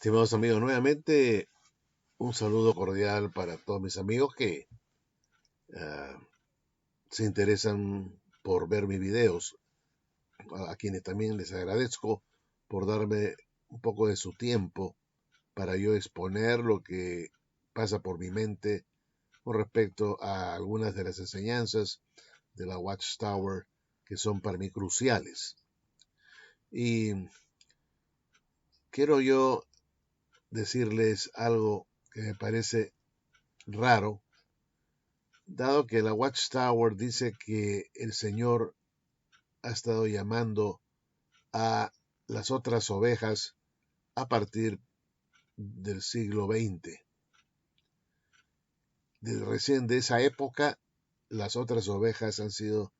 Estimados amigos, nuevamente un saludo cordial para todos mis amigos que ah, se interesan por ver mis videos, a quienes también les agradezco por darme un poco de su tiempo para yo exponer lo que pasa por mi mente con respecto a algunas de las enseñanzas de la Watchtower que son para mí cruciales. Y quiero yo decirles algo que me parece raro, dado que la Watchtower dice que el Señor ha estado llamando a las otras ovejas a partir del siglo XX. Recién de esa época, las otras ovejas han sido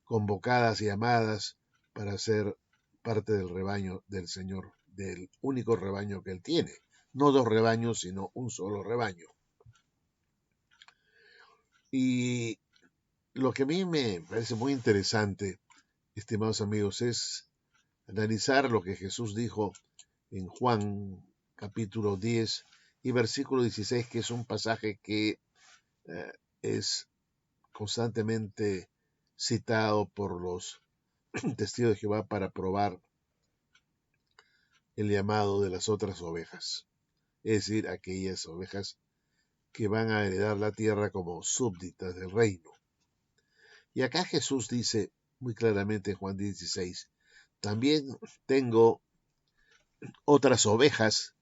convocadas y llamadas para ser parte del rebaño del Señor, del único rebaño que Él tiene. No dos rebaños, sino un solo rebaño. Y lo que a mí me parece muy interesante, estimados amigos, es analizar lo que Jesús dijo en Juan capítulo 10 y versículo 16, que es un pasaje que es constantemente citado por los testigos de Jehová para probar el llamado de las otras ovejas, es decir, aquellas ovejas que van a heredar la tierra como súbditas del reino. Y acá Jesús dice muy claramente en Juan 16, también tengo otras ovejas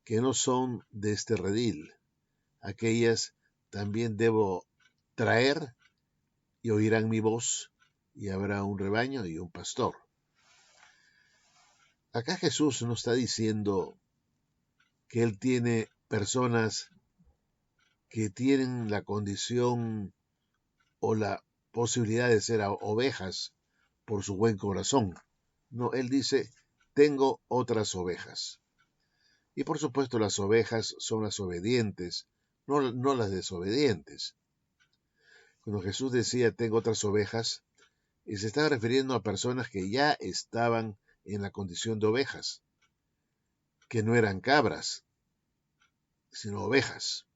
que no son de este redil. Aquellas también debo traer y oirán mi voz y habrá un rebaño y un pastor. Acá Jesús no está diciendo que Él tiene personas que tienen la condición o la posibilidad de ser ovejas por su buen corazón. No, Él dice, tengo otras ovejas. Y por supuesto las ovejas son las obedientes, no las desobedientes. Cuando Jesús decía, tengo otras ovejas, y se estaba refiriendo a personas que ya estaban en la condición de ovejas, que no eran cabras, sino ovejas.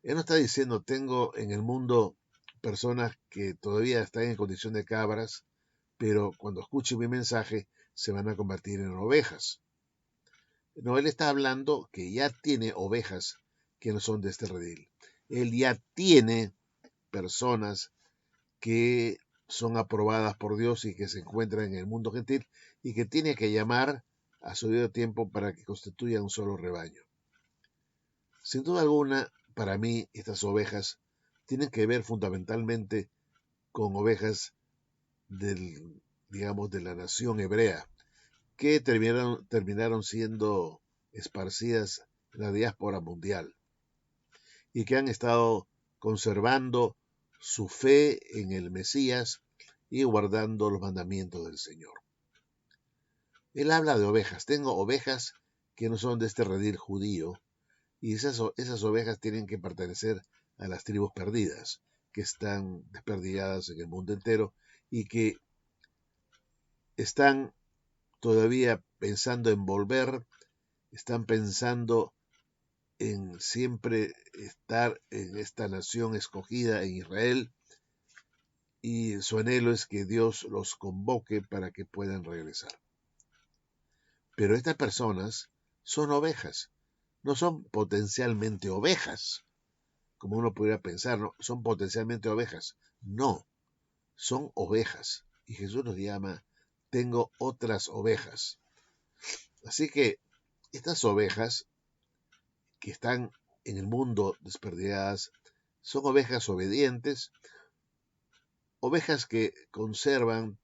Él no está diciendo, tengo en el mundo personas que todavía están en condición de cabras, pero cuando escuchen mi mensaje se van a convertir en ovejas. No, él está hablando que ya tiene ovejas que no son de este redil. Él ya tiene personas que son aprobadas por Dios y que se encuentran en el mundo gentil y que tiene que llamar a su debido tiempo para que constituyan un solo rebaño. Sin duda alguna, para mí, estas ovejas tienen que ver fundamentalmente con ovejas digamos, de la nación hebrea, que terminaron siendo esparcidas en la diáspora mundial y que han estado conservando su fe en el Mesías y guardando los mandamientos del Señor. Él habla de ovejas. Tengo ovejas que no son de este redil judío, y esas ovejas tienen que pertenecer a las tribus perdidas, que están desperdigadas en el mundo entero y que están todavía pensando en volver, están pensando en siempre estar en esta nación escogida en Israel, y su anhelo es que Dios los convoque para que puedan regresar. Pero estas personas son ovejas, no son potencialmente ovejas, como uno pudiera pensar, ¿no? Son potencialmente ovejas. No, son ovejas. Y Jesús nos llama, tengo otras ovejas. Así que estas ovejas que están en el mundo desperdigadas son ovejas obedientes, ovejas que conservan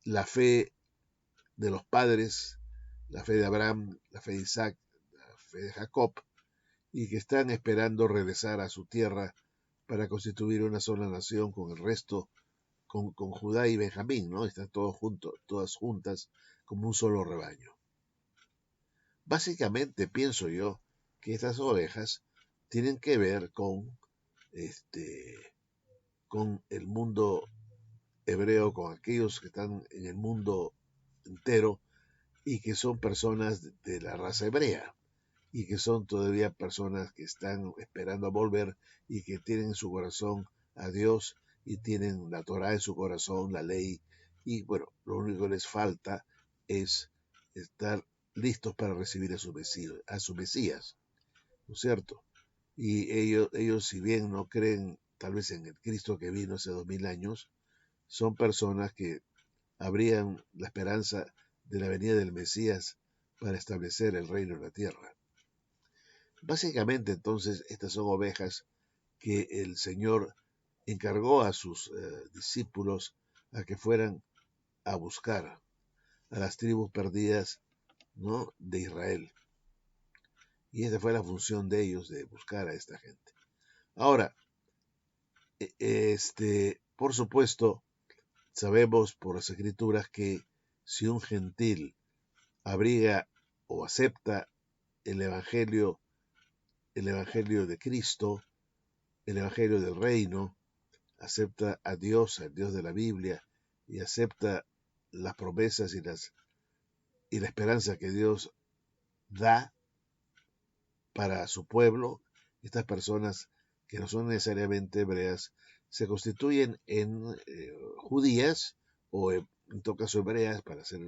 la fe de los padres, la fe de Abraham, la fe de Isaac, la fe de Jacob, y que están esperando regresar a su tierra para constituir una sola nación con el resto, con Judá y Benjamín, ¿no? Están todos juntos, todas juntas, como un solo rebaño. Básicamente pienso yo que estas ovejas tienen que ver con el mundo hebreo, con aquellos que están en el mundo entero, y que son personas de la raza hebrea y que son todavía personas que están esperando a volver y que tienen en su corazón a Dios y tienen la Torá en su corazón, la ley, y bueno, lo único que les falta es estar listos para recibir a su Mesías, ¿no es cierto? Y ellos, si bien no creen tal vez en el Cristo que vino hace 2000 años, son personas que habrían la esperanza de la venida del Mesías para establecer el reino en la tierra. Básicamente, entonces, estas son ovejas que el Señor encargó a sus discípulos a que fueran a buscar a las tribus perdidas, ¿no?, de Israel. Y esa fue la función de ellos, de buscar a esta gente. Ahora, por supuesto, sabemos por las escrituras que si un gentil abriga o acepta el evangelio de Cristo, el evangelio del reino, acepta a Dios, al Dios de la Biblia, y acepta las promesas y la esperanza que Dios da para su pueblo, estas personas que no son necesariamente hebreas se constituyen en judías o en todo caso hebreas, para ser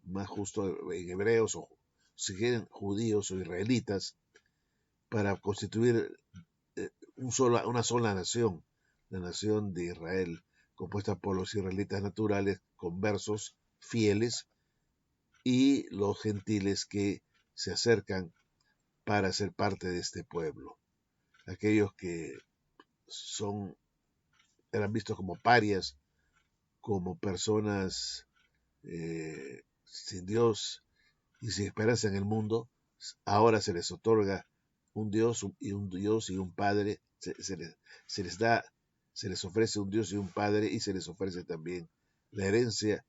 más justo, en hebreos, o si quieren judíos o israelitas, para constituir una sola nación, la nación de Israel, compuesta por los israelitas naturales, conversos, fieles, y los gentiles que se acercan para ser parte de este pueblo. Aquellos que eran vistos como parias, como personas sin Dios y sin esperanza en el mundo, ahora se les otorga un Dios y un Padre, se les ofrece un Dios y un Padre, y se les ofrece también la herencia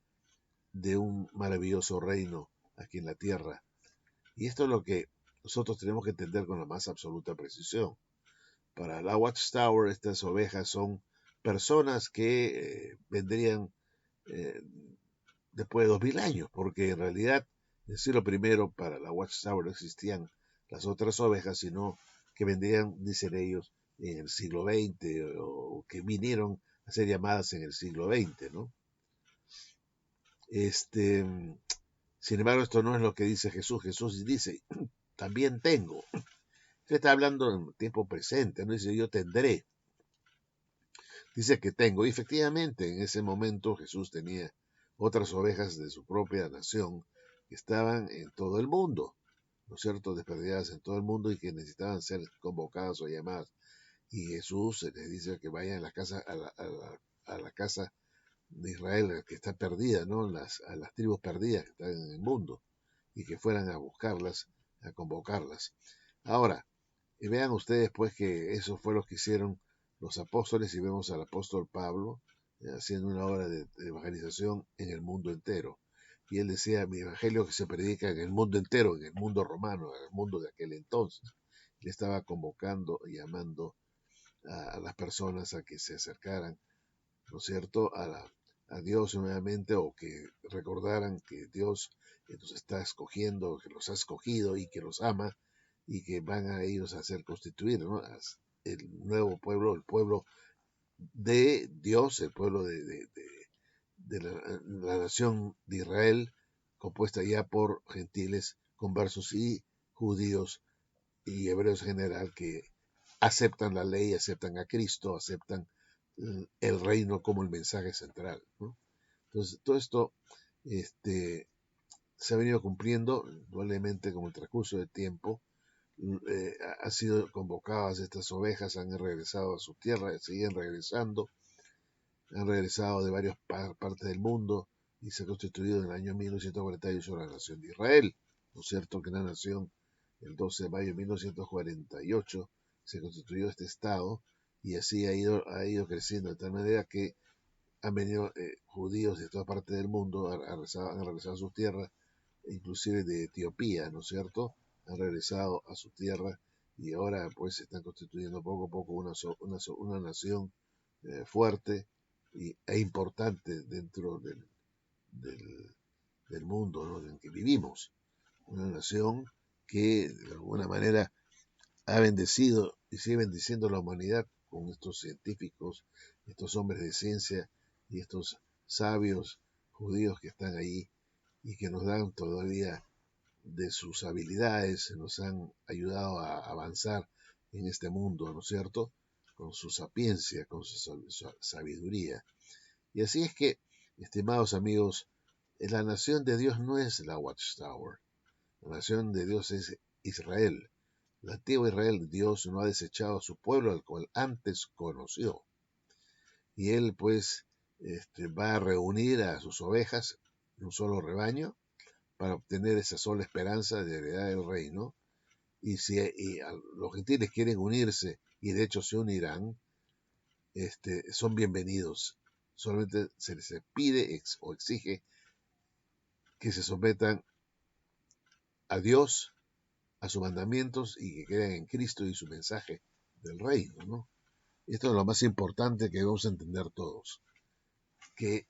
de un maravilloso reino aquí en la tierra. Y esto es lo que nosotros tenemos que entender con la más absoluta precisión. Para la Watchtower, estas ovejas son personas que vendrían eh, después de 2000 años, porque en realidad en el siglo I para la Watchtower no existían las otras ovejas, sino que vendrían, dicen ellos, en el siglo XX, o que vinieron a ser llamadas en el siglo XX, ¿no? Sin embargo, esto no es lo que dice Jesús. Jesús dice, también tengo. Usted está hablando en tiempo presente, no dice yo tendré. Dice que tengo. Y efectivamente, en ese momento Jesús tenía otras ovejas de su propia nación que estaban en todo el mundo, ¿no es cierto?, desperdigadas en todo el mundo y que necesitaban ser convocadas o llamadas. Y Jesús les dice que vayan a la casa, a la casa de Israel, que está perdida, ¿no?, a las tribus perdidas que están en el mundo, y que fueran a buscarlas, a convocarlas. Ahora, y vean ustedes pues que eso fue lo que hicieron los apóstoles, y vemos al apóstol Pablo haciendo una obra de evangelización en el mundo entero. Y él decía, mi evangelio que se predica en el mundo entero, en el mundo romano, en el mundo de aquel entonces. Le estaba convocando y llamando a las personas a que se acercaran, ¿no es cierto?, a Dios nuevamente, o que recordaran que Dios los está escogiendo, que los ha escogido y que los ama, y que van a ellos a ser constituidos, ¿no?, el nuevo pueblo, el pueblo de Dios, el pueblo de la nación de Israel, compuesta ya por gentiles, conversos y judíos y hebreos en general, que aceptan la ley, aceptan a Cristo, aceptan el reino como el mensaje central, ¿no? Entonces, todo esto se ha venido cumpliendo indudablemente con el transcurso del tiempo. Han sido convocadas estas ovejas, han regresado a su tierra, siguen regresando, han regresado de varias partes del mundo, y se ha constituido en el año 1948 la nación de Israel, ¿no es cierto?, que la nación, el 12 de mayo de 1948, se constituyó este Estado, y así ha ido creciendo de tal manera que han venido judíos de toda parte del mundo, han regresado a sus tierras, inclusive de Etiopía, ¿no es cierto?, han regresado a su tierra, y ahora pues se están constituyendo poco a poco una nación fuerte e importante dentro del del mundo, ¿no?, en que vivimos. Una nación que de alguna manera ha bendecido y sigue bendiciendo a la humanidad con estos científicos, estos hombres de ciencia y estos sabios judíos que están ahí y que nos dan todavía de sus habilidades, nos han ayudado a avanzar en este mundo, ¿no es cierto?, con su sapiencia, con su sabiduría. Y así es que, estimados amigos, la nación de Dios no es la Watchtower, la nación de Dios es Israel. El antiguo Israel, Dios no ha desechado a su pueblo, al cual antes conoció. Y él pues va a reunir a sus ovejas en un solo rebaño para obtener esa sola esperanza de heredar el reino. Y si los gentiles quieren unirse, y de hecho se unirán, son bienvenidos. Solamente se les pide o exige que se sometan a Dios, a sus mandamientos y que crean en Cristo y su mensaje del reino, ¿no? Esto es lo más importante que debemos entender todos, que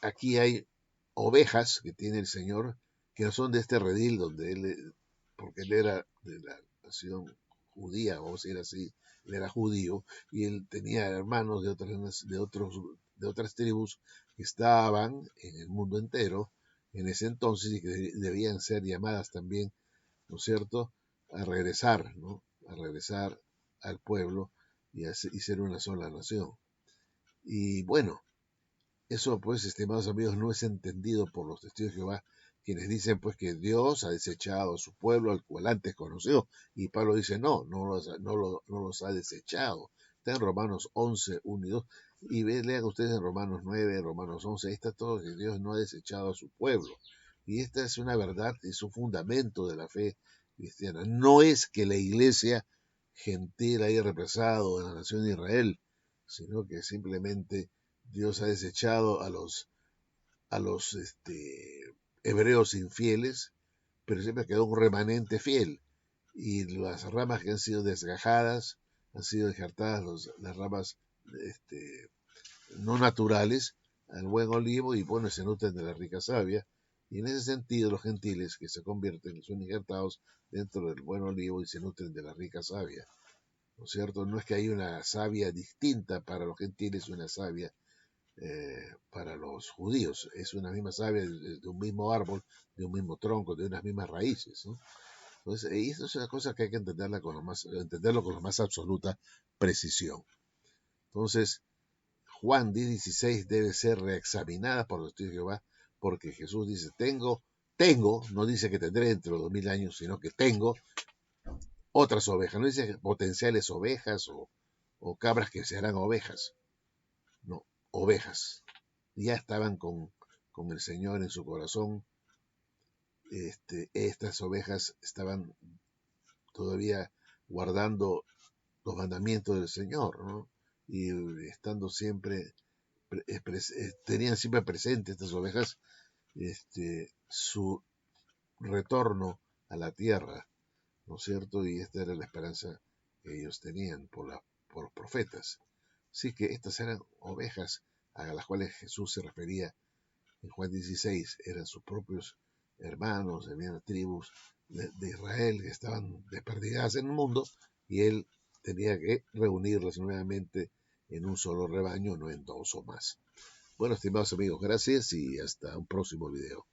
aquí hay ovejas que tiene el Señor que no son de este redil donde porque él era de la nación judía, vamos a decir así, él era judío y él tenía hermanos de otras tribus que estaban en el mundo entero en ese entonces y que debían ser llamadas también, ¿no es cierto?, a regresar, ¿no?, a regresar al pueblo y ser una sola nación. Y bueno, eso pues, estimados amigos, no es entendido por los testigos de Jehová, quienes dicen pues que Dios ha desechado a su pueblo al cual antes conoció. Y Pablo dice, no los ha desechado. Está en Romanos 11, 1 y 2. Y lean ustedes en Romanos 9, Romanos 11, ahí está todo, que Dios no ha desechado a su pueblo. Y esta es una verdad, es un fundamento de la fe cristiana. No es que la iglesia gentil haya represado en la nación de Israel, sino que simplemente Dios ha desechado a los hebreos infieles, pero siempre quedó un remanente fiel. Y las ramas que han sido desgajadas, han sido injertadas las ramas no naturales al buen olivo y bueno, se nutren de la rica savia. Y en ese sentido los gentiles que se convierten son injertados dentro del buen olivo y se nutren de la rica savia. ¿No es cierto? No es que hay una savia distinta para los gentiles y una savia para los judíos. Es una misma savia de un mismo árbol, de un mismo tronco, de unas mismas raíces, ¿no? Entonces, y esto es una cosa que hay que entenderlo con la más absoluta precisión. Entonces, Juan 10:16 debe ser reexaminada por los testigos de Jehová, porque Jesús dice, tengo, no dice que tendré dentro de 2000 años, sino que tengo otras ovejas. No dice potenciales ovejas o cabras que serán ovejas. No, ovejas. Ya estaban con el Señor en su corazón. Estas ovejas estaban todavía guardando los mandamientos del Señor, ¿no? Y estando siempre, tenían siempre presente estas ovejas su retorno a la tierra, ¿no es cierto? Y esta era la esperanza que ellos tenían por los profetas. Así que estas eran ovejas a las cuales Jesús se refería en Juan 16, eran sus propios hermanos, habían tribus de Israel que estaban desperdigadas en el mundo y él tenía que reunirlas nuevamente en un solo rebaño, no en dos o más. Bueno, estimados amigos, gracias y hasta un próximo video.